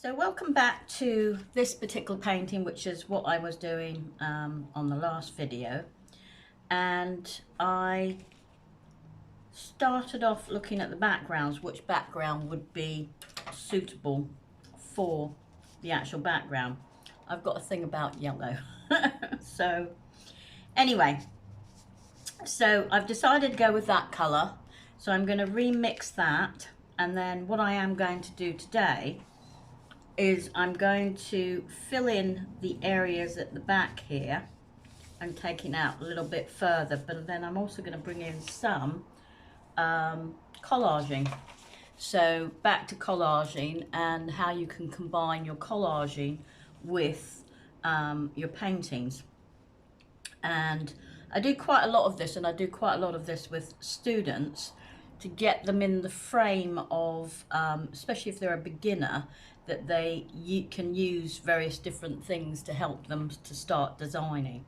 So welcome back to this particular painting, which is what I was doing on the last video. And I started off looking at the backgrounds, which background would be suitable for the actual background. I've got a thing about yellow. So anyway, so I've decided to go with that colour. So I'm going to remix that. And then what I am going to do today is I'm going to fill in the areas at the back here and taking out a little bit further, but then I'm also going to bring in some collaging. So back to collaging and how you can combine your collaging with your paintings. And I do quite a lot of this, and I do quite a lot of this with students to get them in the frame of, especially if they're a beginner, that you can use various different things to help them to start designing.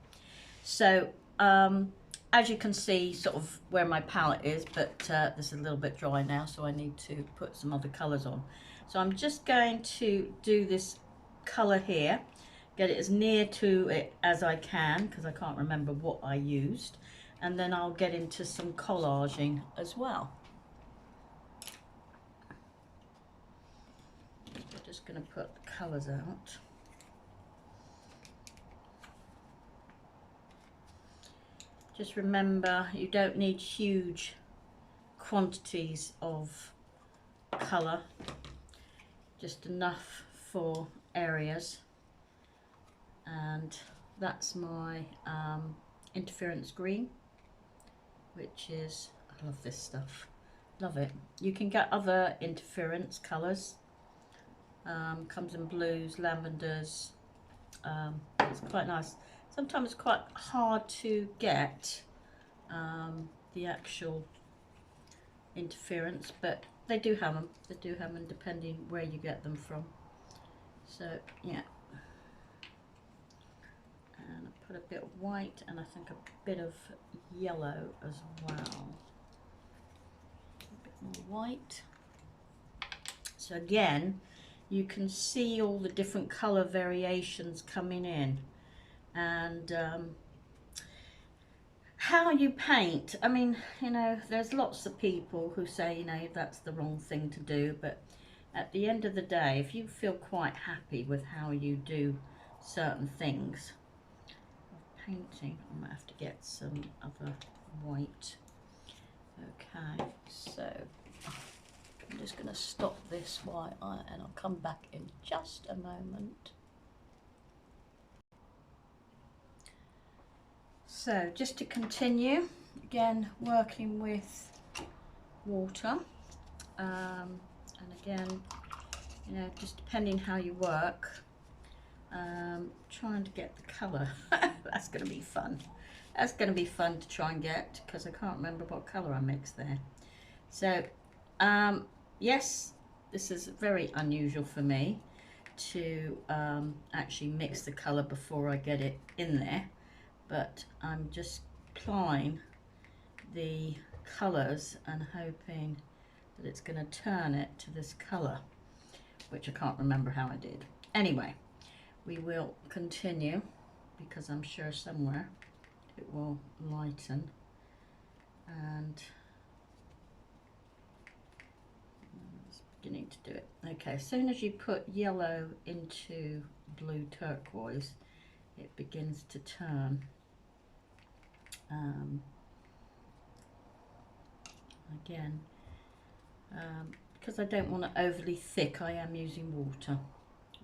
So as you can see sort of where my palette is, but this is a little bit dry now, so I need to put some other colours on. So I'm just going to do this colour here, get it as near to it as I can, because I can't remember what I used, and then I'll get into some collaging as well. Just going to put the colours out. Just remember, you don't need huge quantities of colour, just enough for areas. And that's my interference green, which is, I love this stuff, love it. You can get other interference colours. Comes in blues, lavenders. It's quite nice. Sometimes it's quite hard to get the actual interference, but they do have them. They do have them depending where you get them from. So yeah, and I put a bit of white and I think a bit of yellow as well. A bit more white. So again, you can see all the different color variations coming in, and how you paint. I mean, you know, there's lots of people who say, you know, that's the wrong thing to do, but at the end of the day, if you feel quite happy with how you do certain things, painting, I might have to get some other white. Okay, so I'm just going to stop this and I'll come back in just a moment. So just to continue, again working with water, and again, you know, just depending how you work, trying to get the colour. That's going to be fun. That's going to be fun to try and get, because I can't remember what colour I mixed there. So yes, this is very unusual for me to actually mix the colour before I get it in there, but I'm just applying the colours and hoping that it's going to turn it to this colour, which I can't remember how I did. Anyway, we will continue, because I'm sure somewhere it will lighten, and beginning to do it. Okay, as soon as you put yellow into blue turquoise, it begins to turn. Again, because I don't want it overly thick, I am using water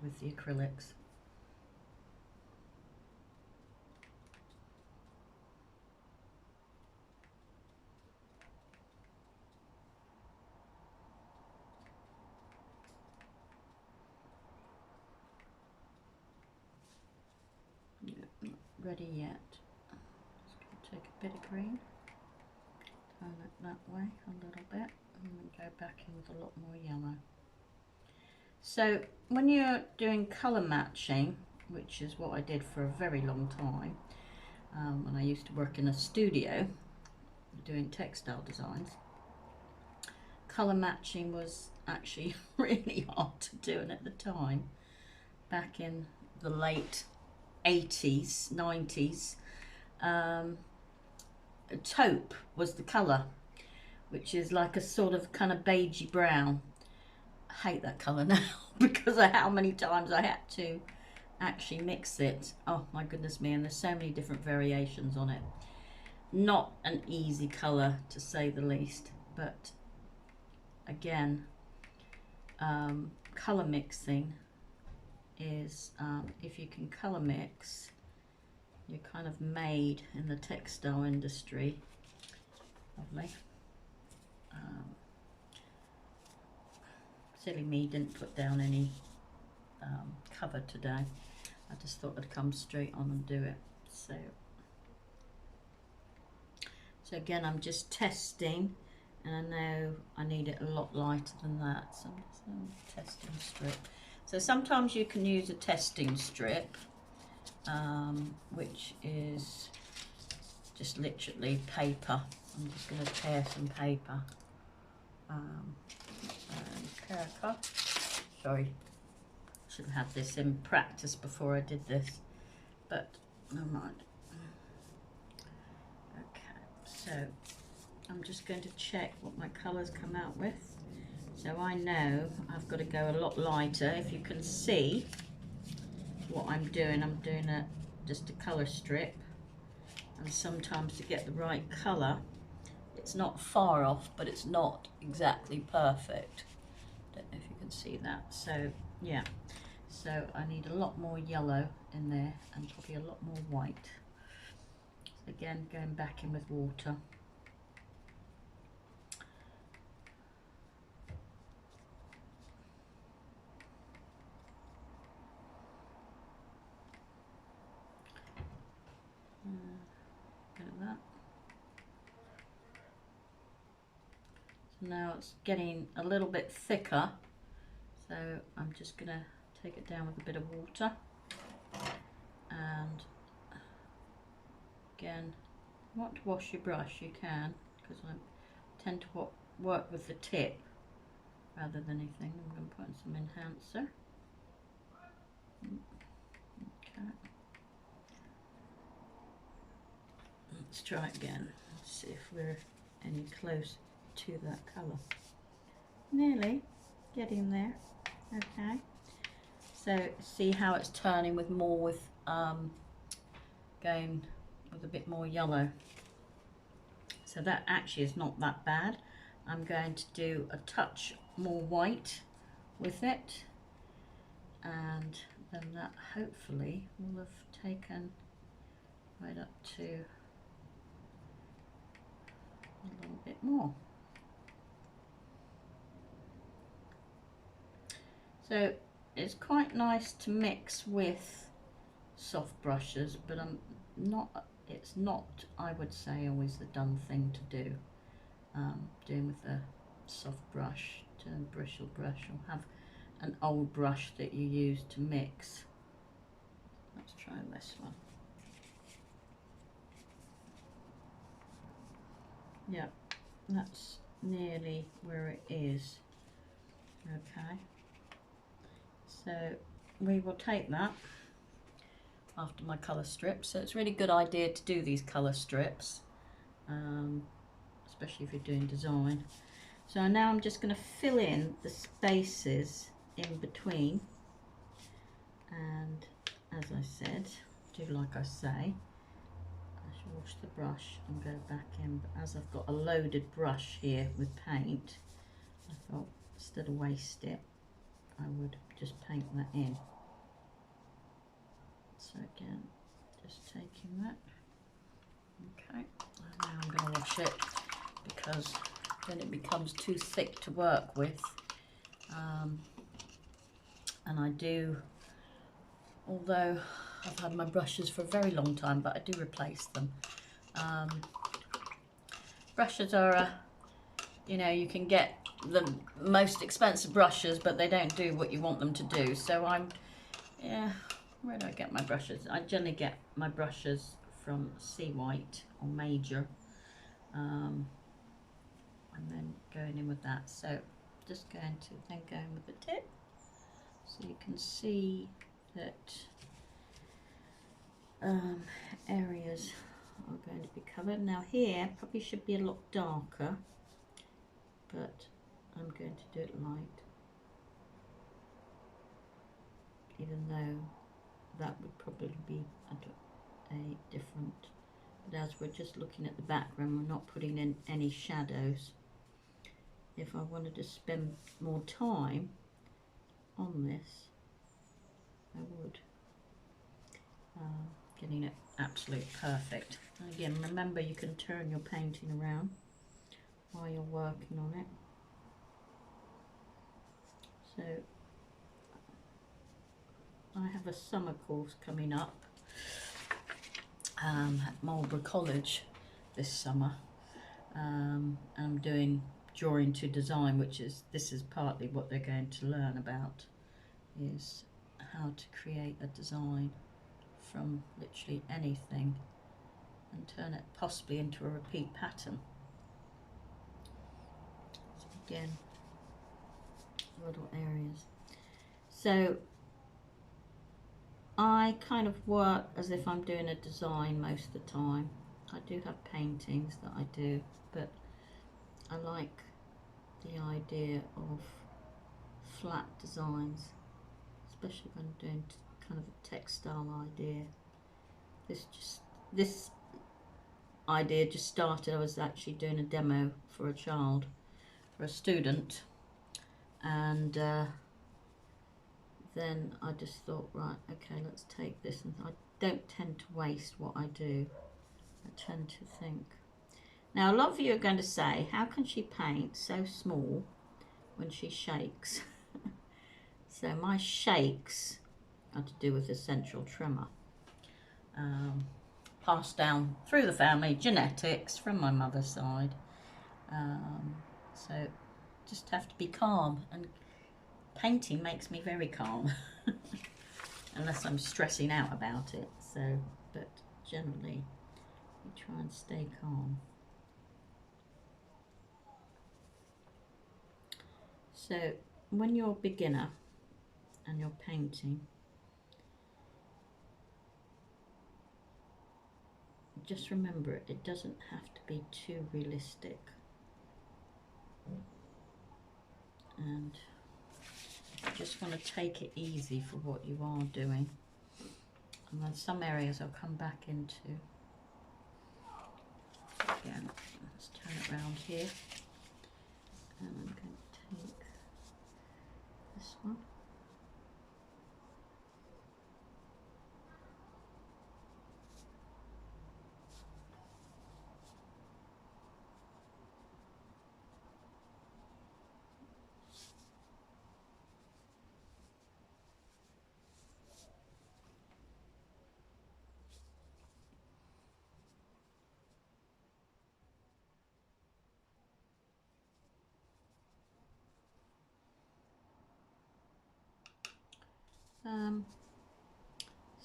with the acrylics. Not ready yet. Just going to take a bit of green, turn it that way a little bit, and then go back in with a lot more yellow. So when you're doing colour matching, which is what I did for a very long time, when I used to work in a studio doing textile designs, colour matching was actually really hard to do, and at the time, back in the late 80s, 90s, taupe was the colour, which is like a sort of kind of beigey brown. I hate that colour now because of how many times I had to actually mix it. Oh my goodness me, and there's so many different variations on it. Not an easy colour to say the least, but again, colour mixing is, if you can colour mix, you're kind of made in the textile industry. Lovely. Silly me didn't put down any cover today. I just thought I'd come straight on and do it. So again, I'm just testing, and I know I need it a lot lighter than that, so I'm just on a testing strip. So sometimes you can use a testing strip, which is just literally paper. I'm just going to tear some paper. And paper. Sorry, should have had this in practice before I did this, but never mind. Okay, so I'm just going to check what my colours come out with. So I know I've got to go a lot lighter. If you can see what I'm doing just a colour strip, and sometimes to get the right colour, it's not far off, but it's not exactly perfect. Don't know if you can see that. So yeah, so I need a lot more yellow in there and probably a lot more white. So again, going back in with water. Bit of that. So now it's getting a little bit thicker, so I'm just going to take it down with a bit of water. And again, if you want to wash your brush, you can, because I tend to work with the tip rather than anything. I'm going to put in some enhancer. Okay. Let's try it again. Let's see if we're any close to that colour. Nearly getting there. Okay. So see how it's turning with more with going with a bit more yellow. So that actually is not that bad. I'm going to do a touch more white with it, and then that hopefully will have taken right up to a little bit more. So it's quite nice to mix with soft brushes, but it's not, I would say, always the done thing to do. Doing with a soft brush to a bristle brush, or have an old brush that you use to mix. Let's try this one. Yeah, that's nearly where it is. Okay, so we will take that after my colour strips. So it's a really good idea to do these colour strips, especially if you're doing design. So now I'm just going to fill in the spaces in between, and as I said, do like I say, I should wash the brush and go back in, but as I've got a loaded brush here with paint, I thought instead of waste it, I would just paint that in. So again, just taking that. Okay, and now I'm going to wash it, because then it becomes too thick to work with. And I do, although I've had my brushes for a very long time, but I do replace them. Brushes are, you can get the most expensive brushes, but they don't do what you want them to do. So where do I get my brushes? I generally get my brushes from Sea White or Major, and then going in with that. So just going to then go in with the tip, so you can see that areas are going to be covered. Now here probably should be a lot darker, but I'm going to do it light, even though that would probably be a different, but as we're just looking at the background, we're not putting in any shadows. If I wanted to spend more time on this, I would. Getting it absolute perfect. And again, remember you can turn your painting around while you're working on it. So I have a summer course coming up at Marlborough College this summer. I'm doing drawing to design, which is, this is partly what they're going to learn about, is how to create a design from literally anything and turn it possibly into a repeat pattern. So again, little areas. So I kind of work as if I'm doing a design most of the time. I do have paintings that I do, but I like the idea of flat designs, especially when I'm doing kind of a textile idea. This idea just started. I was actually doing a demo for a child, for a student, and then I just thought, right, okay, let's take this. And I don't tend to waste what I do. I tend to think. Now, a lot of you are going to say, how can she paint so small when she shakes? So my shakes are to do with essential tremor. Passed down through the family, genetics from my mother's side. So just have to be calm, and painting makes me very calm, unless I'm stressing out about it. So, but generally, we try and stay calm. So when you're a beginner and you're painting, just remember it doesn't have to be too realistic. And you just want to take it easy for what you are doing. And then some areas I'll come back into. Again, let's turn it around here. And I'm going to take this one.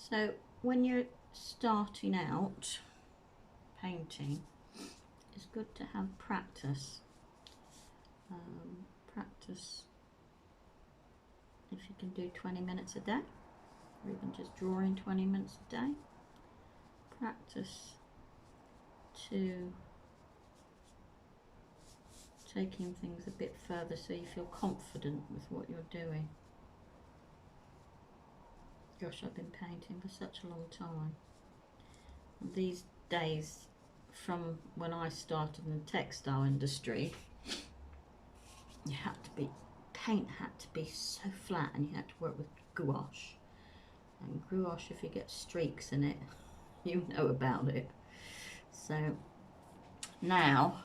So when you're starting out painting, it's good to have practice. Practice, if you can do 20 minutes a day, or even just drawing 20 minutes a day. Practice to taking things a bit further so you feel confident with what you're doing. Gosh, I've been painting for such a long time. And these days, from when I started in the textile industry, you had to be, paint had to be so flat, and you had to work with gouache. And gouache, if you get streaks in it, you know about it. So now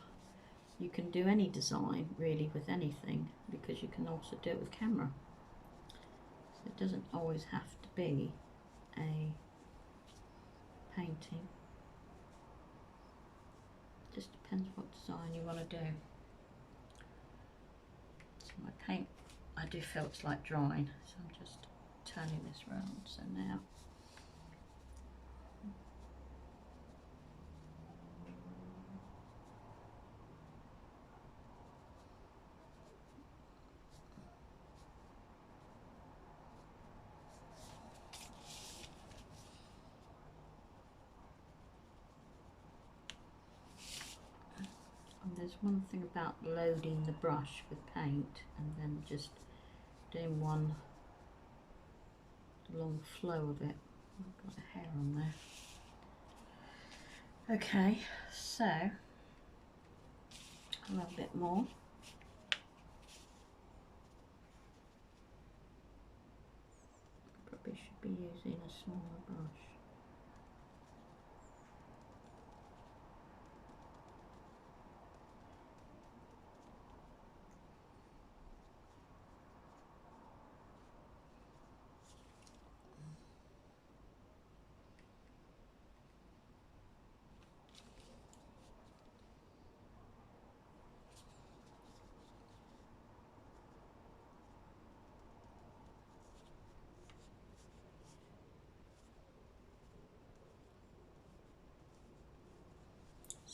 you can do any design really with anything, because you can also do it with camera. So it doesn't always have to be a painting. It just depends what design you want to do. So my paint, I do feel it's like drying, so I'm just turning this round. So now there's one thing about loading the brush with paint and then just doing one long flow of it. I've got a hair on there. Okay, so a little bit more. Probably should be using a smaller brush.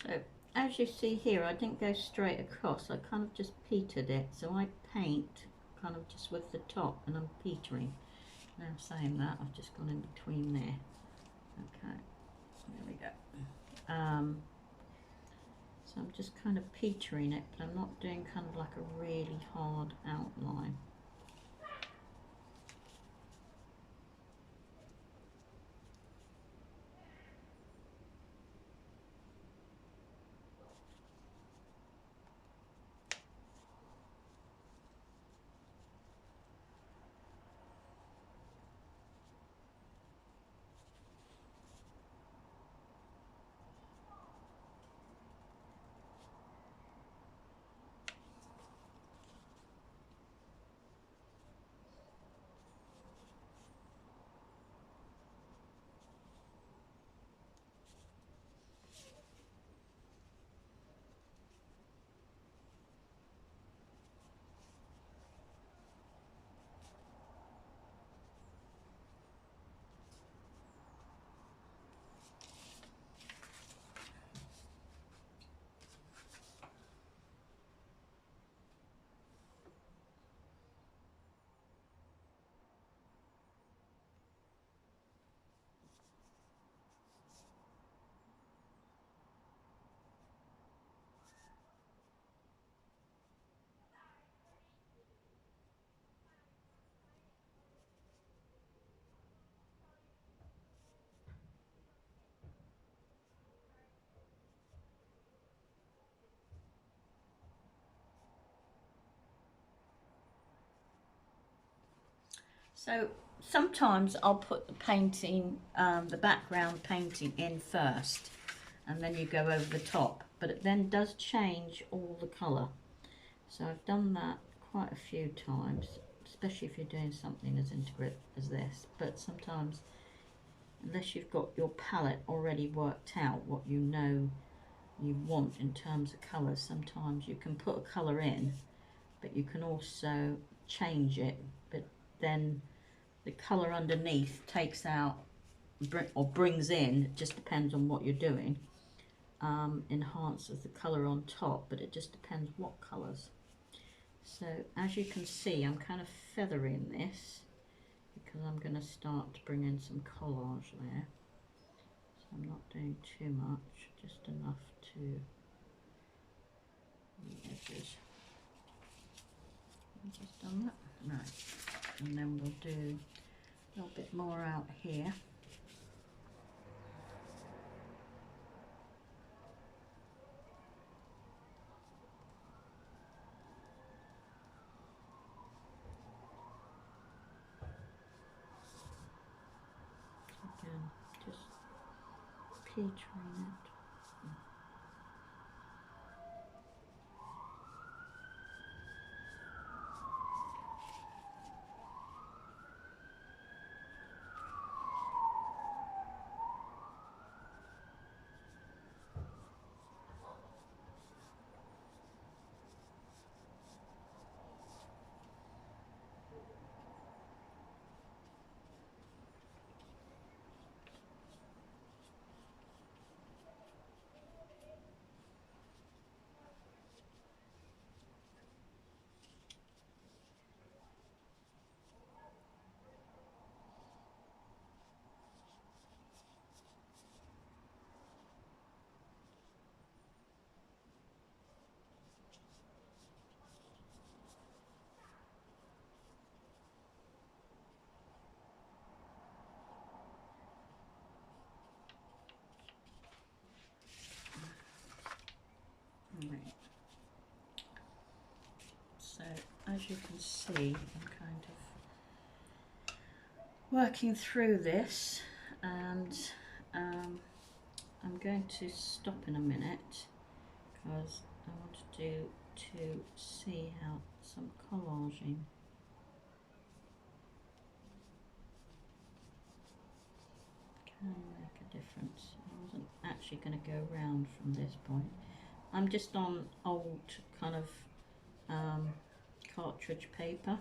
So as you see here, I didn't go straight across, I kind of just petered it. So I paint kind of just with the top and I'm petering. Now saying that, I've just gone in between there. Okay, there we go. So I'm just kind of petering it, but I'm not doing kind of like a really hard outline. So sometimes I'll put the painting, the background painting in first, and then you go over the top, but it then does change all the colour. So I've done that quite a few times, especially if you're doing something as intricate as this. But sometimes, unless you've got your palette already worked out what you know you want in terms of colours, sometimes you can put a colour in, but you can also change it, but then the colour underneath takes out or brings in, it just depends on what you're doing, enhances the colour on top, but it just depends what colours. So as you can see, I'm kind of feathering this because I'm going to start to bring in some collage there. So I'm not doing too much, just enough to the edges. I've just done that. Right, and then we'll do a little bit more out here. Again, just petering it. as you can see, I'm kind of working through this, and I'm going to stop in a minute because I want to see how some collaging can make a difference. I wasn't actually going to go round from this point. I'm just on old kind of cartridge paper,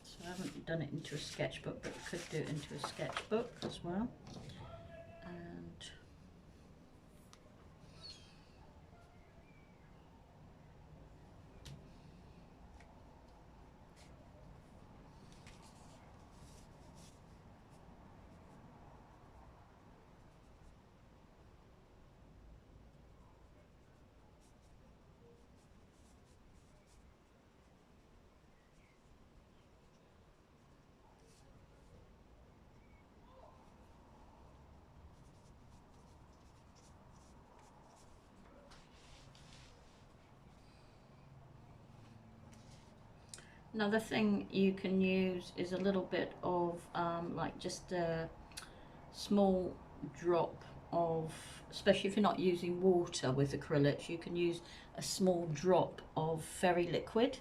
so I haven't done it into a sketchbook, but could do it into a sketchbook as well. And another thing you can use is a little bit of like just a small drop of, especially if you're not using water with acrylics, you can use a small drop of fairy liquid,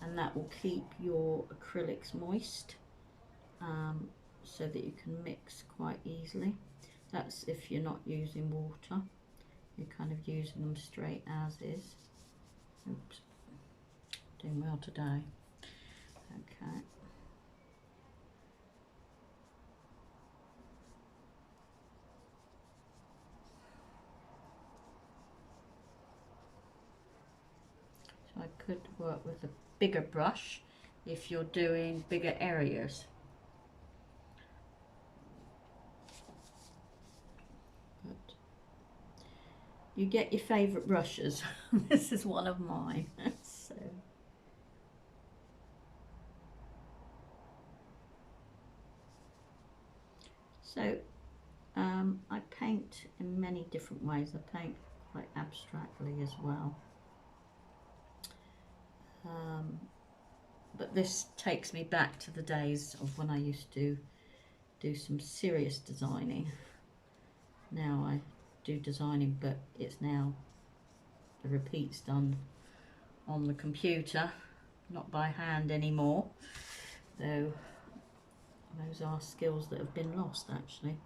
and that will keep your acrylics moist, so that you can mix quite easily. That's if you're not using water, you're kind of using them straight as is. Oops, doing well today. Okay. So I could work with a bigger brush if you're doing bigger areas. But you get your favourite brushes. This is one of mine. So I paint in many different ways. I paint quite abstractly as well. But this takes me back to the days of when I used to do some serious designing. Now I do designing, but it's now the repeats done on the computer, not by hand anymore, though those are skills that have been lost actually.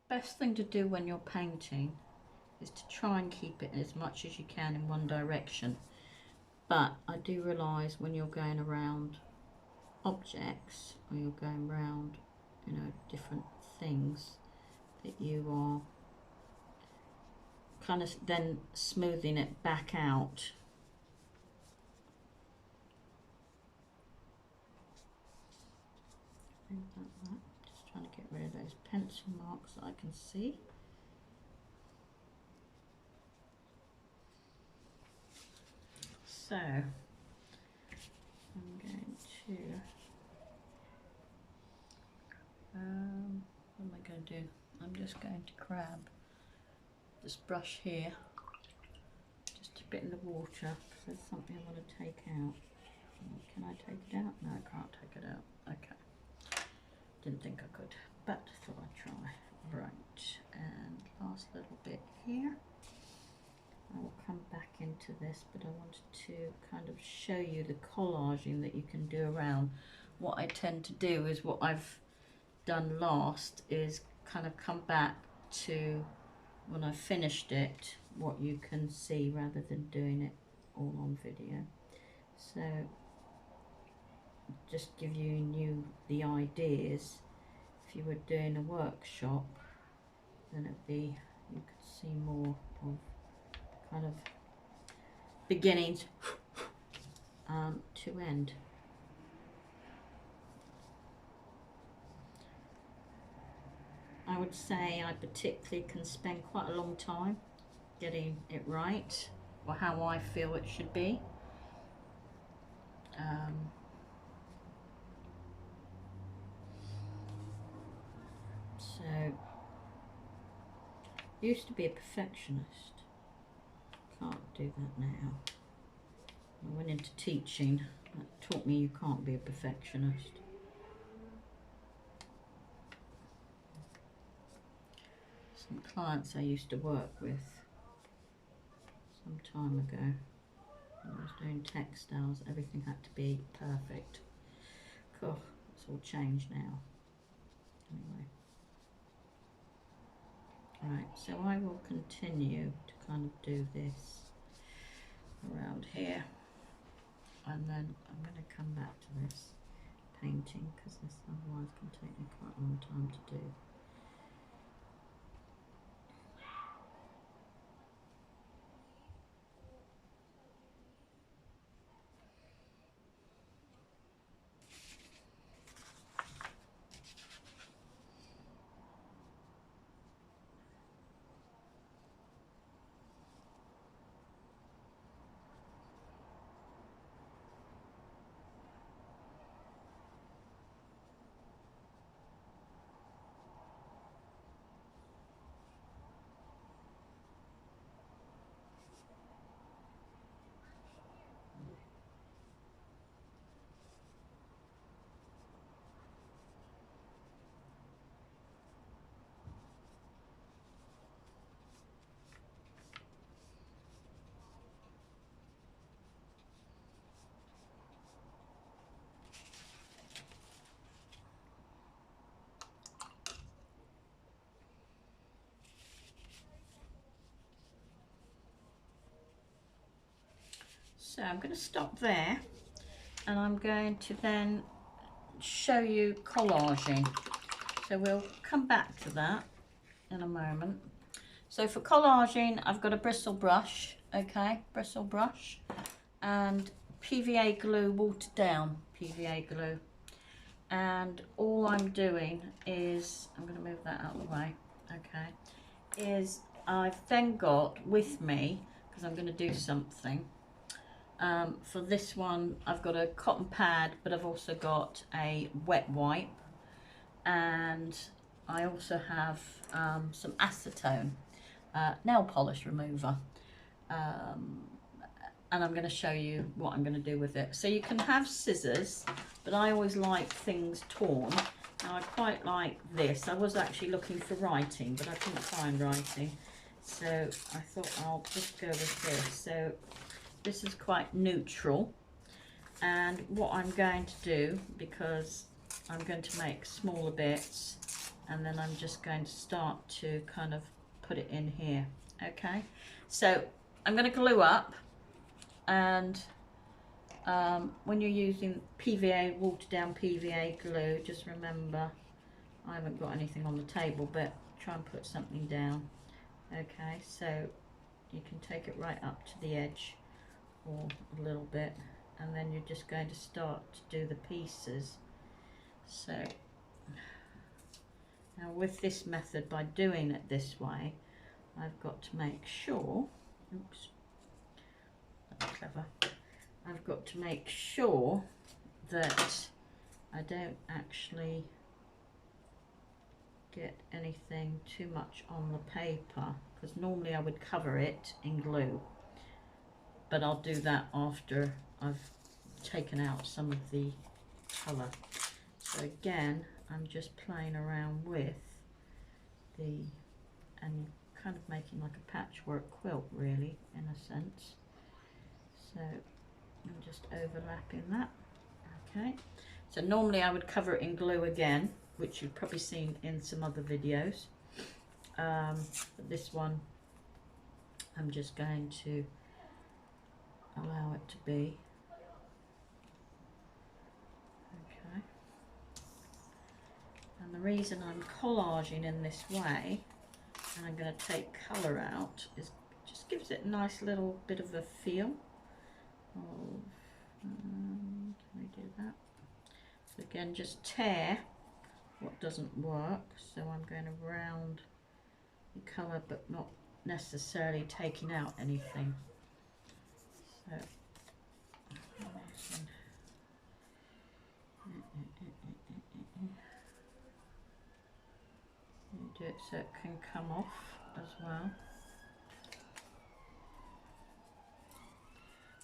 Best thing to do when you're painting is to try and keep it as much as you can in one direction, but I do realise when you're going around objects or you're going around, you know, different things, that you are kind of then smoothing it back out. Just trying to get rid of those pencil marks that I can see. So I'm going to what am I going to do? I'm just going to grab this brush here, just a bit in the water, because there's something I want to take out. Can I take it out? No, I can't take it out. Okay. Didn't think I could, but thought I'd try. Right, and last little bit here. I will come back into this, but I wanted to kind of show you the collaging that you can do around. What I tend to do is, what I've done last is kind of come back to when I finished it, what you can see, rather than doing it all on video. So just give you the ideas. If you were doing a workshop, then it'd be, you could see more of kind of beginnings to end. I would say I particularly can spend quite a long time getting it right, or how I feel it should be. So, used to be a perfectionist. Can't do that now. I went into teaching. That taught me you can't be a perfectionist. Some clients I used to work with some time ago, when I was doing textiles, everything had to be perfect. Cool, it's all changed now. Anyway. Right, so I will continue to kind of do this around here, and then I'm going to come back to this painting because this otherwise can take me quite a long time to do. So I'm going to stop there, and I'm going to then show you collaging. So we'll come back to that in a moment. So for collaging, I've got a bristle brush, okay, bristle brush, and PVA glue, watered down PVA glue. And all I'm doing is, I'm going to move that out of the way, okay, is I've then got with me, because I'm going to do something, for this one I've got a cotton pad, but I've also got a wet wipe, and I also have some acetone nail polish remover, and I'm going to show you what I'm going to do with it. So you can have scissors, but I always like things torn. Now I quite like this. I was actually looking for writing, but I couldn't find writing, so I thought I'll just go with this. So this is quite neutral, and what I'm going to do, because I'm going to make smaller bits, and then I'm just going to start to kind of put it in here. Okay, so I'm going to glue up, and when you're using PVA, watered down PVA glue, just remember, I haven't got anything on the table, but try and put something down. Okay, so you can take it right up to the edge or a little bit, and then you're just going to start to do the pieces. So now with this method, by doing it this way, I've got to make sure, oops, that's clever, I've got to make sure that I don't actually get anything too much on the paper, because normally I would cover it in glue, but I'll do that after I've taken out some of the colour. So again, I'm just playing around with the, and kind of making like a patchwork quilt really, in a sense. So I'm just overlapping that. Okay, so normally I would cover it in glue again, which you've probably seen in some other videos, but this one I'm just going to allow it to be. Okay, And the reason I'm collaging in this way, and I'm going to take colour out, is it just gives it a nice little bit of a feel. Of, can we do that? So again, just tear what doesn't work. So I'm going to round the colour, but not necessarily taking out anything. So do it so it can come off as well.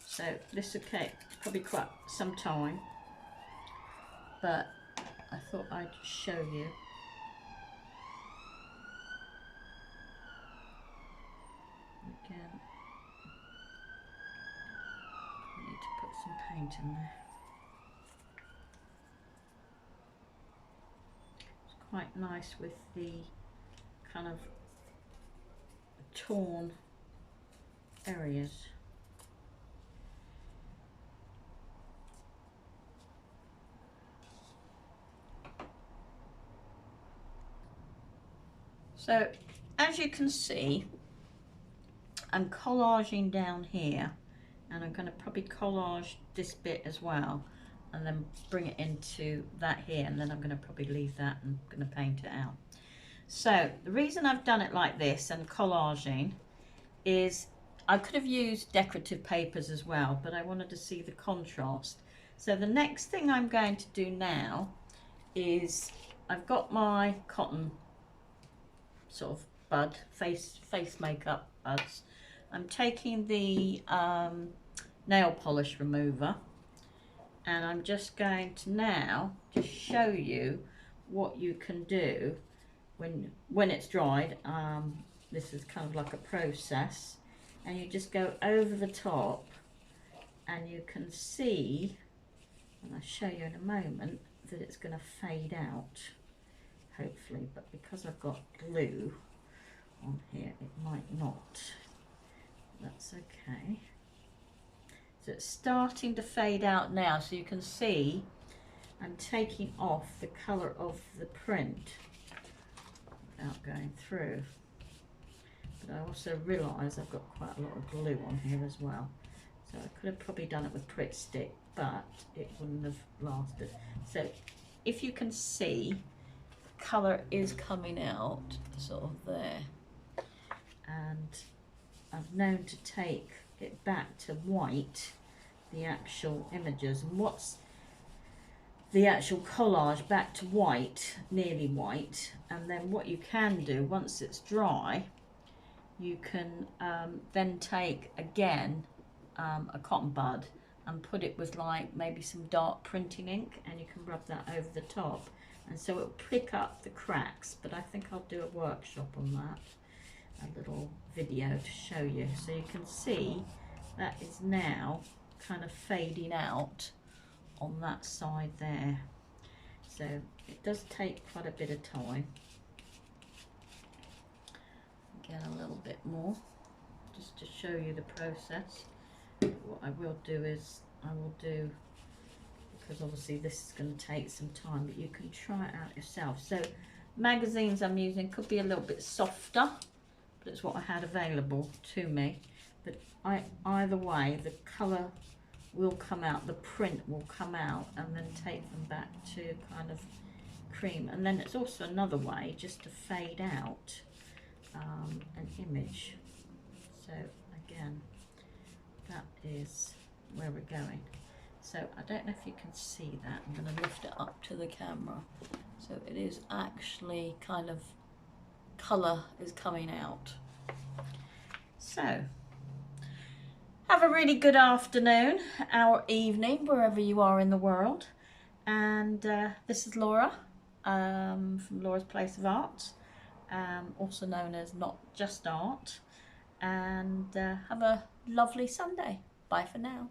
So this will take probably quite some time, but I thought I'd show you. Again, I need to put some paint in there. It's quite nice with the kind of torn areas. So as you can see, I'm collaging down here, and I'm going to probably collage this bit as well, and then bring it into that here, and then I'm going to probably leave that and I'm going to paint it out. So the reason I've done it like this and collaging is I could have used decorative papers as well, but I wanted to see the contrast. So the next thing I'm going to do now is I've got my cotton sort of bud, face makeup buds. I'm taking the nail polish remover, and I'm just going to now just show you what you can do when it's dried. This is kind of like a process, and you just go over the top, and you can see, and I'll show you in a moment, that it's going to fade out, hopefully, but because I've got glue on here, it might not. That's okay. So it's starting to fade out now, so you can see I'm taking off the colour of the print without going through. But I also realise I've got quite a lot of glue on here as well. So I could have probably done it with Pritt Stick, but it wouldn't have lasted. So if you can see, the colour is coming out sort of there. And I've known to take it back to white, the actual images, and what's the actual collage back to white, nearly white, and then what you can do once it's dry, you can then take again a cotton bud and put it with like maybe some dark printing ink, and you can rub that over the top, and so it'll pick up the cracks. But I think I'll do a workshop on that, a little video to show you, so you can see that is now kind of fading out on that side there. So it does take quite a bit of time. Again, a little bit more just to show you the process. What I will do is because obviously this is going to take some time, but you can try it out yourself. So magazines I'm using could be a little bit softer, but it's what I had available to me. But either way, the colour will come out, the print will come out, and then take them back to kind of cream. And then it's also another way just to fade out an image. So again, that is where we're going. So I don't know if you can see that. I'm going to lift it up to the camera. So it is actually kind of, colour is coming out. So have a really good afternoon or evening wherever you are in the world. And this is Laura from Laura's Place of Art, also known as Not Just Art. And have a lovely Sunday. Bye for now.